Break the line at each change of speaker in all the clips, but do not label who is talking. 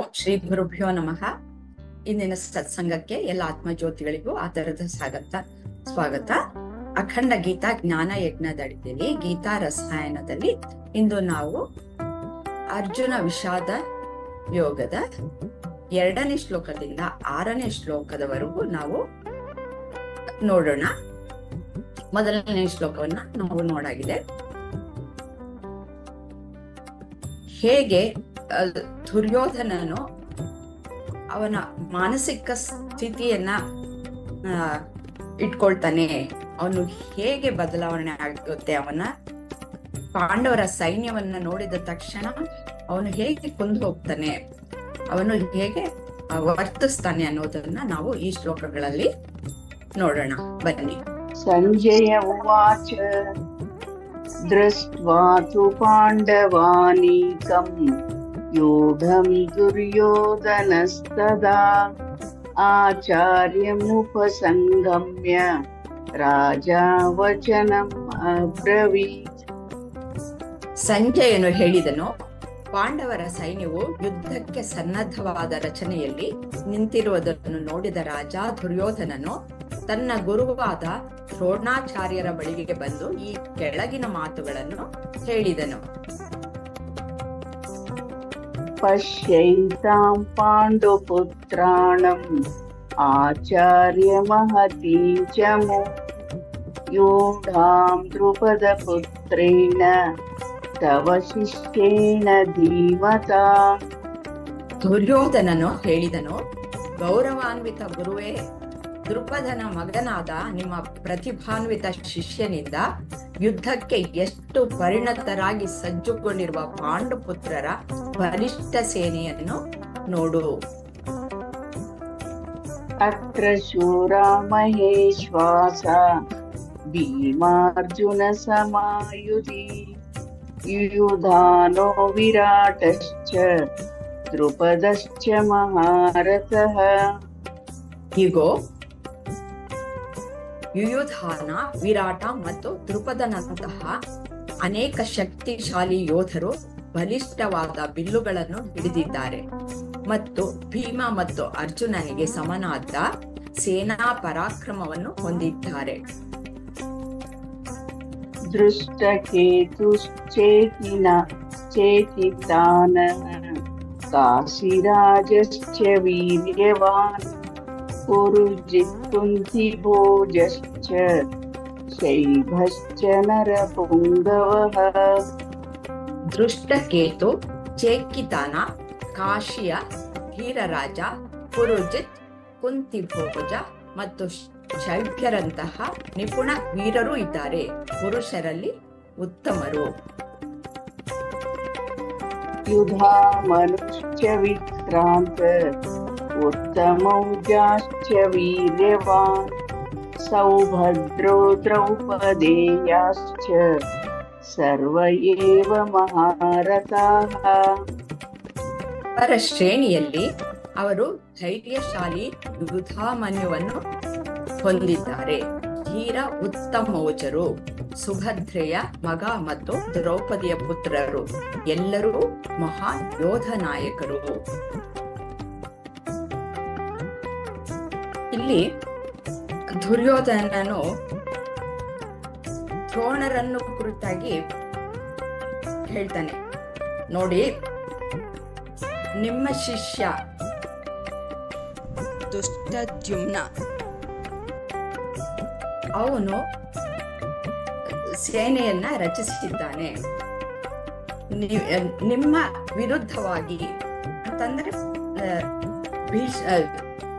ಓಂ ಶ್ರೀ ಗುರುಭ್ಯೋ ನಮಃ. ಇಂದಿನ ಸತ್ಸಂಗಕ್ಕೆ ಎಲ್ಲ ಆತ್ಮಜ್ಯೋತಿಗಳಿಗೂ ಆದರದ ಸ್ವಾಗತ. ಅಖಂಡ ಗೀತಾ ಜ್ಞಾನ ಯಜ್ಞದಡಿಯಲ್ಲಿ ಗೀತಾ ರಸಾಯನದಲ್ಲಿ ಇಂದು ನಾವು ಅರ್ಜುನ ವಿಷಾದ ಯೋಗದ 2ನೇ ಶ್ಲೋಕದಿಂದ 6ನೇ ಶ್ಲೋಕದವರೆಗೂ ನಾವು ನೋಡೋಣ. ಮೊದಲನೇ ಶ್ಲೋಕವನ್ನ ನಾವು ನೋಡಾಗಿದೆ. ಹೇಗೆ ದುರ್ಯೋಧನನು ಅವನ ಮಾನಸಿಕ ಸ್ಥಿತಿಯನ್ನ ಇಟ್ಕೊಳ್ತಾನೆ, ಅವನು ಹೇಗೆ ಬದಲಾವಣೆ ಆಗುತ್ತೆ, ಅವನ ಪಾಂಡವರ ಸೈನ್ಯವನ್ನ ನೋಡಿದ ತಕ್ಷಣ ಅವನು ಹೇಗೆ ಕೊಂದು ಹೋಗ್ತಾನೆ, ಅವನು ಹೇಗೆ ವರ್ತಿಸ್ತಾನೆ ಅನ್ನೋದನ್ನ ನಾವು ಈ ಶ್ಲೋಕಗಳಲ್ಲಿ ನೋಡೋಣ. ಬನ್ನಿ.
ಸಂಜಯ ಉವಾಚ ದೃಷ್ಟ್ವಾ ತು ಪಾಂಡವಾನೀಕಂ ಯೋಧಂ ದುರ್ಯೋಧನಸ್ತದಾ ಆಚಾರ್ಯಮುಪಸಂಗಮ್ಯ ರಾಜಾ ವಚನಂ ಅಬ್ರವೀತ್.
ಸಂಜಯನು ಹೇಳಿದನು, ಪಾಂಡವರ ಸೈನ್ಯವು ಯುದ್ಧಕ್ಕೆ ಸನ್ನದ್ಧವಾದ ರಚನೆಯಲ್ಲಿ ನಿಂತಿರುವುದನ್ನು ನೋಡಿದ ರಾಜ ದುರ್ಯೋಧನನು ತನ್ನ ಗುರುವಾದ ದ್ರೋಣಾಚಾರ್ಯರ ಬಳಿಗೆ ಬಂದು ಈ ಕೆಳಗಿನ ಮಾತುಗಳನ್ನು ಹೇಳಿದನು.
ಪಶ್ಯೈತಾಂ ಪಾಂಡುಪುತ್ರಾಣಂ ಆಚಾರ್ಯ ಮಹತೀಂ ಚಮು ಯೋಧಾಂ ದ್ರುಪದ ಪುತ್ರೇಣ ತವ ಶಿಷ್ಯೇಣ ಧೀಮತಾ.
ದುರ್ಯೋಧನನು ಹೇಳಿದನು, ಗೌರವಾನ್ವಿತ ಗುರುವೇ, ದ್ರುಪದನ ಮಗನಾದ ನಿಮ್ಮ ಪ್ರತಿಭಾನ್ವಿತ ಶಿಷ್ಯನಿಂದ ಯುದ್ಧಕ್ಕೆ ಎಷ್ಟು ಪರಿಣತರಾಗಿ ಸಜ್ಜುಗೊಂಡಿರುವ ಪಾಂಡುಪುತ್ರರ ಬಲಿಷ್ಠ ಸೇನೆಯನ್ನು ನೋಡು.
ಅತ್ರ ಶೂರಾ ಮಹೇಶ್ವಾಸ ಭೀಮಾರ್ಜುನ ಸಮಾಯುಧಿ ಯುಯುಧಾನೋ ವಿರಾಟಶ್ಚ ದ್ರುಪದಶ್ಚ ಮಹಾರಥಃ.
ಹೀಗೋ ಯುಯುಧಾನ, ವಿರಾಟ ಮತ್ತು ದ್ರುಪದನಂತಹ ಅನೇಕ ಶಕ್ತಿಶಾಲಿ ಯೋಧರು ಬಲಿಷ್ಠವಾದ ಬಿಲ್ಲುಗಳನ್ನು ಹಿಡಿದಿದ್ದಾರೆ ಮತ್ತು ಭೀಮ ಮತ್ತು ಅರ್ಜುನನಿಗೆ ಸಮನಾದ ಸೇನಾ ಪರಾಕ್ರಮವನ್ನು ಹೊಂದಿದ್ದಾರೆ.
ದೃಷ್ಟಕೇತುಶ್ಚೇತಿತಾನಃ ಕಾಶಿರಾಜಶ್ಚ ವೀರ್ಯವಾನ್ ಪುರುಜಿತ್ ಕುಂತಿಭೋಜಶ್ಚ ಶೈಭಶ್ಚ ನರಪುಂಗವಃ.
ದೃಷ್ಟಕೇತು, ಚೇಕಿತಾನ, ಕಾಶಿಯ ಧೀರರಾಜ, ಪುರುಜಿತ್, ಕುಂತಿಭೋಜ ಮತ್ತು ಶೈಭ್ಯರಂತಹ ನಿಪುಣ ವೀರರು ಇದ್ದಾರೆ, ಪುರುಷರಲ್ಲಿ ಉತ್ತಮರು.
ಯುಧಾಮನುಶ್ಚ ವಿಕ್ರಾಂತ ಉತ್ತಮೌಜಾಶ್ಚ ವೀರ್ಯವಾನ್ ಸೌಭದ್ರೋ ದ್ರೌಪದೇಯಾಶ್ಚ ಸರ್ವ ಏವ ಮಹಾರಥಾಃ.
ಅವರ ಶ್ರೇಣಿಯಲ್ಲಿ ಅವರು ಧೈರ್ಯಶಾಲಿ ಯುಧಾಮನ್ಯುವನ್ನು ಹೊಂದಿದ್ದಾರೆ. ಧೀರ ಉತ್ತಮೌಜರು, ಸುಭದ್ರೆಯ ಮಗ ಮತ್ತು ದ್ರೌಪದಿಯ ಪುತ್ರರು ಎಲ್ಲರೂ ಮಹಾ ಯೋಧ ನಾಯಕರು. ಇಲ್ಲಿ ದುರ್ಯೋಧನನು ದ್ರೋಣರನ್ನು ಕುರಿತಾಗಿ ಹೇಳ್ತಾನೆ, ನೋಡಿ, ನಿಮ್ಮ ಶಿಷ್ಯ ದುಷ್ಟದ್ಯುಮ್ನ ಅವನು ಸೇನೆಯನ್ನ ರಚಿಸಿದ್ದಾನೆ, ನಿಮ್ಮ ವಿರುದ್ಧವಾಗಿ ಅಂತಂದ್ರೆ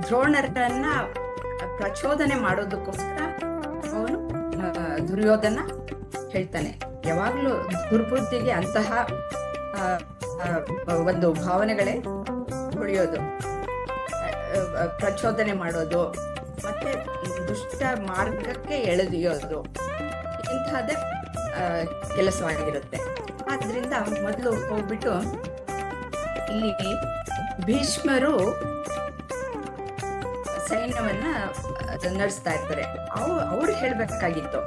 ದ್ರೋಣರನ್ನ ಪ್ರಚೋದನೆ ಮಾಡೋದಕ್ಕೋಸ್ಕರ ಅವನು ದುರ್ಯೋಧನ ಹೇಳ್ತಾನೆ. ಯಾವಾಗ್ಲೂ ದುರ್ಬುದ್ಧಿಗೆ ಅಂತಹ ಒಂದು ಭಾವನೆಗಳೇ ಉಳಿಯೋದು, ಪ್ರಚೋದನೆ ಮಾಡೋದು ಮತ್ತೆ ದುಷ್ಟ ಮಾರ್ಗಕ್ಕೆ ಎಳೆದಿಯೋದು, ಇಂತಹದ್ದೇ ಕೆಲಸವಾಗಿರುತ್ತೆ. ಆದ್ರಿಂದ ಮೊದಲು ಹೋಗ್ಬಿಟ್ಟು ಇಲ್ಲಿ ಭೀಷ್ಮರು ಸೈನ್ಯವನ್ನ ನಡೆಸ್ತಾ ಇರ್ತಾರೆ, ಅವ್ರು ಹೇಳ್ಬೇಕಾಗಿತ್ತು,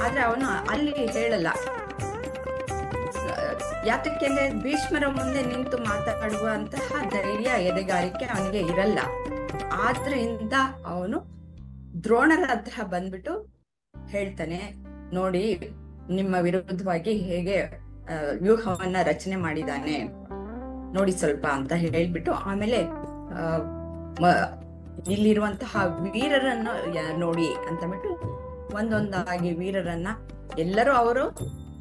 ಆದ್ರೆ ಅವನು ಅಲ್ಲಿ ಹೇಳಲ್ಲ. ಯಾತಕ್ಕೆಂದ್ರೆ ಭೀಷ್ಮರ ಮುಂದೆ ನಿಂತು ಮಾತಾಡುವಂತಹ ಧೈರ್ಯ ಎದೆಗಾರಿಕೆ ಅವನಿಗೆ ಇರಲ್ಲ. ಆದ್ರಿಂದ ಅವನು ದ್ರೋಣರ ಹತ್ರ ಬಂದ್ಬಿಟ್ಟು ಹೇಳ್ತಾನೆ, ನೋಡಿ ನಿಮ್ಮ ವಿರುದ್ಧವಾಗಿ ಹೇಗೆ ವ್ಯೂಹವನ್ನ ರಚನೆ ಮಾಡಿದಾನೆ ನೋಡಿ ಸ್ವಲ್ಪ ಅಂತ ಹೇಳ್ಬಿಟ್ಟು, ಆಮೇಲೆ ಇಲ್ಲಿರುವಂತಹ ವೀರರನ್ನ ನೋಡಿ ಅಂತ ಬಿಟ್ಟು ಒಂದೊಂದಾಗಿ ವೀರರನ್ನ ಎಲ್ಲರೂ ಅವರು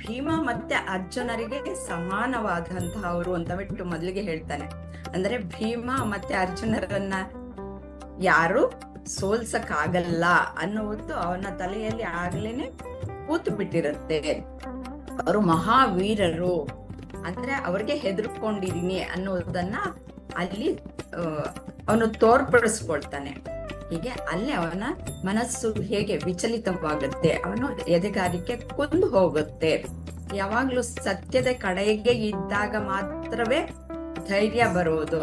ಭೀಮ ಮತ್ತೆ ಅರ್ಜುನರಿಗೆ ಸಮಾನವಾದಂತಹ ಅವರು ಅಂತ ಬಿಟ್ಟು ಮೊದಲಿಗೆ ಹೇಳ್ತಾನೆ. ಅಂದ್ರೆ ಭೀಮ ಮತ್ತೆ ಅರ್ಜುನರನ್ನ ಯಾರು ಸೋಲ್ಸಕ್ಕಾಗಲ್ಲ ಅನ್ನುವುದು ಅವನ ತಲೆಯಲ್ಲಿ ಆಗ್ಲೇನೆ ಕೂತು ಬಿಟ್ಟಿರುತ್ತೆ. ಅವರು ಮಹಾವೀರರು ಅಂದ್ರೆ ಅವ್ರಿಗೆ ಹೆದರ್ಕೊಂಡಿದೀನಿ ಅನ್ನೋದನ್ನ ಅಲ್ಲಿ ಅವನು ತೋರ್ಪಡಿಸ್ಕೊಳ್ತಾನೆ. ಹೀಗೆ ಅಲ್ಲೇ ಅವನ ಮನಸ್ಸು ಹೇಗೆ ವಿಚಲಿತವಾಗುತ್ತೆ, ಅವನು ಎದೆಗಾರಿಕೆ ಕುಂದು ಹೋಗುತ್ತೆ. ಯಾವಾಗ್ಲೂ ಸತ್ಯದ ಕಡೆಗೆ ಇದ್ದಾಗ ಮಾತ್ರವೇ ಧೈರ್ಯ ಬರುವುದು,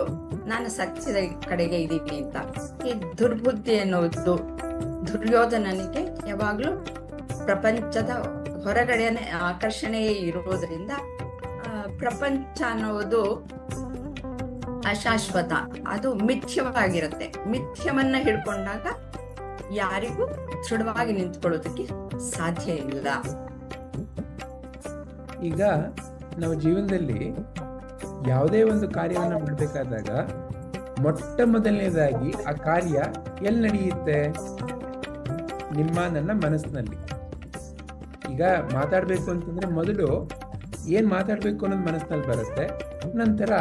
ನಾನು ಸತ್ಯದ ಕಡೆಗೆ ಇದ್ದೀನಿ ಅಂತ. ಈ ದುರ್ಬುದ್ಧಿ ಎನ್ನುವುದು ದುರ್ಯೋಧನನಿಗೆ ಯಾವಾಗ್ಲೂ ಪ್ರಪಂಚದ ಹೊರಗಡೆನೆ ಆಕರ್ಷಣೆ ಇರುವುದರಿಂದ ಪ್ರಪಂಚ ಅನ್ನೋದು ಅಶಾಶ್ವತ, ಅದು ಮಿಥ್ಯವಾಗಿರುತ್ತೆ. ಮಿಥ್ಯವನ್ನ ಹಿಡ್ಕೊಂಡಾಗ ಯಾರಿಗೂ ದೃಢವಾಗಿ ನಿಂತ್ಕೊಳ್ಳೋದಕ್ಕೆ ಸಾಧ್ಯ ಇಲ್ಲ.
ಈಗ ನಾವು ಜೀವನದಲ್ಲಿ ಯಾವುದೇ ಒಂದು ಕಾರ್ಯವನ್ನು ಮಾಡಬೇಕಾದಾಗ ಮೊಟ್ಟ ಮೊದಲನೇದಾಗಿ ಆ ಕಾರ್ಯ ಎಲ್ಲಿ ನಡೆಯುತ್ತೆ? ನಿಮ್ಮ ನನ್ನ ಮನಸ್ಸಿನಲ್ಲಿ. ಈಗ ಮಾತಾಡ್ಬೇಕು ಅಂತಂದ್ರೆ ಮೊದಲು ಏನ್ ಮಾತಾಡ್ಬೇಕು ಅನ್ನೋದು ಮನಸ್ಸಿನಲ್ಲಿ ಬರುತ್ತೆ, ನಂತರ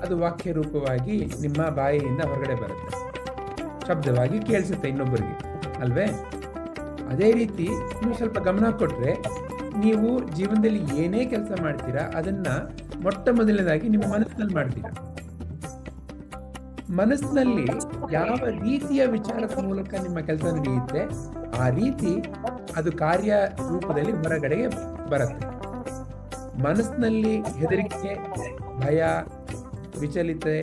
ಅದು ವಾಕ್ಯ ರೂಪವಾಗಿ ನಿಮ್ಮ ಬಾಯಿಯಿಂದ ಹೊರಗಡೆ ಬರುತ್ತೆ, ಶಬ್ದವಾಗಿ ಕೇಳಿಸುತ್ತೆ ಇನ್ನೊಬ್ಬರಿಗೆ, ಅಲ್ವೇ? ಅದೇ ರೀತಿ ನೀವು ಸ್ವಲ್ಪ ಗಮನ ಕೊಟ್ರೆ ನೀವು ಜೀವನದಲ್ಲಿ ಏನೇ ಕೆಲಸ ಮಾಡ್ತೀರಾ ಅದನ್ನ ಮೊಟ್ಟ ಮೊದಲನೇದಾಗಿ ನಿಮ್ಮ ಮನಸ್ಸಿನಲ್ಲಿ ಮಾಡ್ತೀರಾ. ಮನಸ್ಸಿನಲ್ಲಿ ಯಾವ ರೀತಿಯ ವಿಚಾರದ ಮೂಲಕ ನಿಮ್ಮ ಕೆಲಸ ನಡೆಯುತ್ತೆ ಆ ರೀತಿ ಅದು ಕಾರ್ಯ ರೂಪದಲ್ಲಿ ಹೊರಗಡೆಗೆ ಬರುತ್ತೆ. ಮನಸ್ಸಿನಲ್ಲಿ ಹೆದರಿಕೆ, ಭಯ, ವಿಚಲಿತೆ,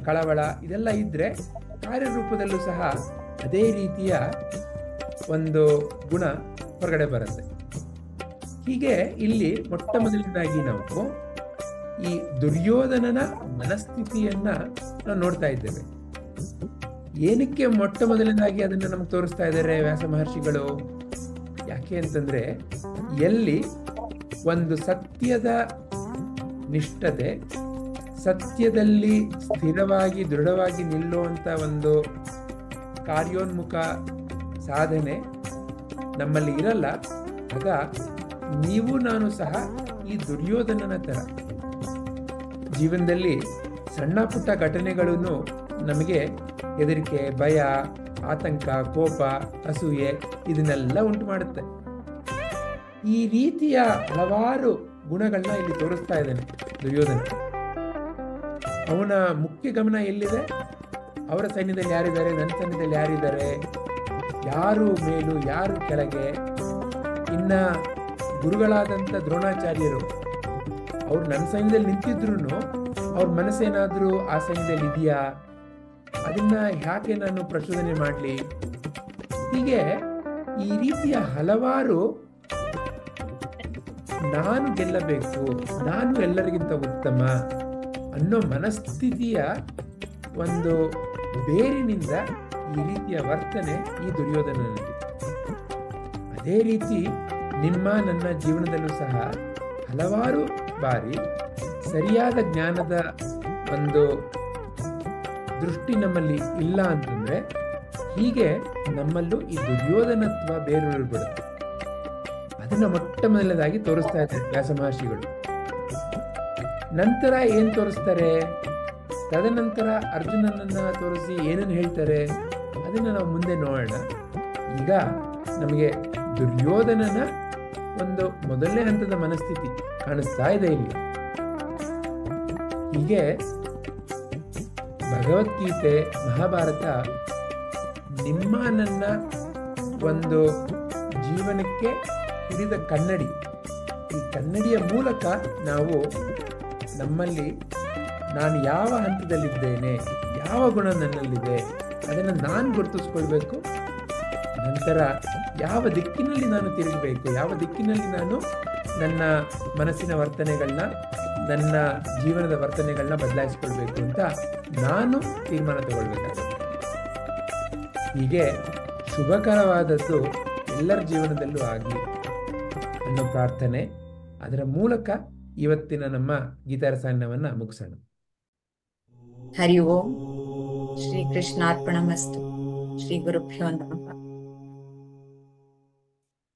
ಕಳವಳ ಇದೆಲ್ಲ ಇದ್ರೆ ಕಾರ್ಯರೂಪದಲ್ಲೂ ಸಹ ಅದೇ ರೀತಿಯ ಒಂದು ಗುಣ ಹೊರಗಡೆ ಬರುತ್ತೆ. ಹೀಗೆ ಇಲ್ಲಿ ಮೊಟ್ಟ ಮೊದಲನೇದಾಗಿ ನಾವು ಈ ದುರ್ಯೋಧನನ ಮನಸ್ಥಿತಿಯನ್ನ ನಾವು ನೋಡ್ತಾ ಇದ್ದೇವೆ. ಏನಕ್ಕೆ ಮೊಟ್ಟ ಮೊದಲನೇದಾಗಿ ಅದನ್ನ ನಮ್ಗೆ ತೋರಿಸ್ತಾ ಇದ್ದಾರೆ ವ್ಯಾಸ ಮಹರ್ಷಿಗಳು? ಯಾಕೆ ಅಂತಂದ್ರೆ ಎಲ್ಲಿ ಒಂದು ಸತ್ಯದ ನಿಷ್ಠತೆ, ಸತ್ಯದಲ್ಲಿ ಸ್ಥಿರವಾಗಿ ದೃಢವಾಗಿ ನಿಲ್ಲುವಂತ ಒಂದು ಕಾರ್ಯೋನ್ಮುಖ ಸಾಧನೆ ನಮ್ಮಲ್ಲಿ ಇರಲ್ಲ, ಆಗ ನೀವು ನಾನು ಸಹ ಈ ದುರ್ಯೋಧನನ ತರ ಜೀವನದಲ್ಲಿ ಸಣ್ಣ ಪುಟ್ಟ ಘಟನೆಗಳನ್ನು ನಮಗೆ ಹೆದರಿಕೆ, ಭಯ, ಆತಂಕ, ಕೋಪ, ಅಸೂಯೆ ಇದನ್ನೆಲ್ಲ ಉಂಟು ಮಾಡುತ್ತೆ. ಈ ರೀತಿಯ ಹಲವಾರು ಗುಣಗಳನ್ನ ಇಲ್ಲಿ ತೋರಿಸ್ತಾ ಇದ್ದಾನೆ ದುರ್ಯೋಧನ. ಅವನ ಮುಖ್ಯ ಗಮನ ಎಲ್ಲಿದೆ? ಅವರ ಸೈನ್ಯದಲ್ಲಿ ಯಾರಿದ್ದಾರೆ, ನನ್ನ ಸೈನ್ಯದಲ್ಲಿ ಯಾರಿದ್ದಾರೆ, ಯಾರು ಮೇಲು ಯಾರು ಕೆಳಗೆ. ಇನ್ನ ಗುರುಗಳಾದಂಥ ದ್ರೋಣಾಚಾರ್ಯರು ಅವ್ರು ನನ್ನ ಸೈನ್ಯದಲ್ಲಿ ನಿಂತಿದ್ರು ಅವ್ರ ಮನಸ್ಸೇನಾದ್ರೂ ಆ ಸೈನ್ಯದಲ್ಲಿ ಇದೆಯಾ, ಅದನ್ನ ಯಾಕೆ ನಾನು ಪ್ರಚೋದನೆ ಮಾಡಲಿ? ಹೀಗೆ ಈ ರೀತಿಯ ಹಲವಾರು ನಾನು ಗೆಲ್ಲಬೇಕು, ನಾನು ಎಲ್ಲರಿಗಿಂತ ಉತ್ತಮ ಅನ್ನೋ ಮನಸ್ಥಿತಿಯ ಒಂದು ಬೇರಿನಿಂದ ಈ ರೀತಿಯ ವರ್ತನೆ ಈ ದುರ್ಯೋಧನನಲ್ಲಿ. ಅದೇ ರೀತಿ ನಿಮ್ಮ ನನ್ನ ಜೀವನದಲ್ಲೂ ಸಹ ಹಲವಾರು ಬಾರಿ ಸರಿಯಾದ ಜ್ಞಾನದ ಒಂದು ದೃಷ್ಟಿ ನಮ್ಮಲ್ಲಿ ಇಲ್ಲ ಅಂತಂದ್ರೆ ಹೀಗೆ ನಮ್ಮಲ್ಲೂ ಈ ದುರ್ಯೋಧನತ್ವ ಬೇರೂರು ಬಿಡುತ್ತೆ. ಅದನ್ನ ಮೊಟ್ಟ ಮೊದಲನೇದಾಗಿ ತೋರಿಸ್ತಾ ಇದ್ದಾರೆ ವ್ಯಾಸ ಮಹರ್ಷಿಗಳು. ನಂತರ ಏನ್ ತೋರಿಸ್ತಾರೆ? ತದನಂತರ ಅರ್ಜುನನನ್ನ ತೋರಿಸಿ ಏನನ್ನು ಹೇಳ್ತಾರೆ ಅದನ್ನ ನಾವು ಮುಂದೆ ನೋಡೋಣ. ಈಗ ನಮಗೆ ದುರ್ಯೋಧನನ ಒಂದು ಮೊದಲನೇ ಹಂತದ ಮನಸ್ಥಿತಿ ಕಾಣಿಸ್ತಾ ಇದೆ ಇಲ್ಲಿ. ಹೀಗೆ ಭಗವದ್ಗೀತೆ, ಮಹಾಭಾರತ ನಿಮ್ಮ ನನ್ನ ಒಂದು ಜೀವನಕ್ಕೆ ಹಿಡಿದ ಕನ್ನಡಿ. ಈ ಕನ್ನಡಿಯ ಮೂಲಕ ನಾವು ನಮ್ಮಲ್ಲಿ ನಾನು ಯಾವ ಹಂತದಲ್ಲಿದ್ದೇನೆ, ಯಾವ ಗುಣ ನನ್ನಲ್ಲಿದೆ ಅದನ್ನು ನಾನು ಗುರುತಿಸ್ಕೊಳ್ಬೇಕು. ನಂತರ ಯಾವ ದಿಕ್ಕಿನಲ್ಲಿ ನಾನು ತಿರುಗಬೇಕು, ಯಾವ ದಿಕ್ಕಿನಲ್ಲಿ ನಾನು ನನ್ನ ಮನಸ್ಸಿನ ವರ್ತನೆಗಳನ್ನ, ನನ್ನ ಜೀವನದ ವರ್ತನೆಗಳನ್ನ ಬದಲಾಯಿಸ್ಕೊಳ್ಬೇಕು ಅಂತ ನಾನು ತೀರ್ಮಾನ ತಗೊಳ್ಬೇಕಾಗುತ್ತೆ. ಹೀಗೆ ಶುಭಕರವಾದದ್ದು ಎಲ್ಲರ ಜೀವನದಲ್ಲೂ ಆಗಲಿ ಅನ್ನೋ ಪ್ರಾರ್ಥನೆ, ಅದರ ಮೂಲಕ ಇವತ್ತಿನ ನಮ್ಮ ಗೀತಾರಸಾಯನವನ್ನ ಮುಗಿಸೋಣ.
ಹರಿ ಓಂ. ಶ್ರೀ ಕೃಷ್ಣಾರ್ಪಣಮಸ್ತು. ಶ್ರೀ ಗುರುಭ್ಯೋ ನಮಃ.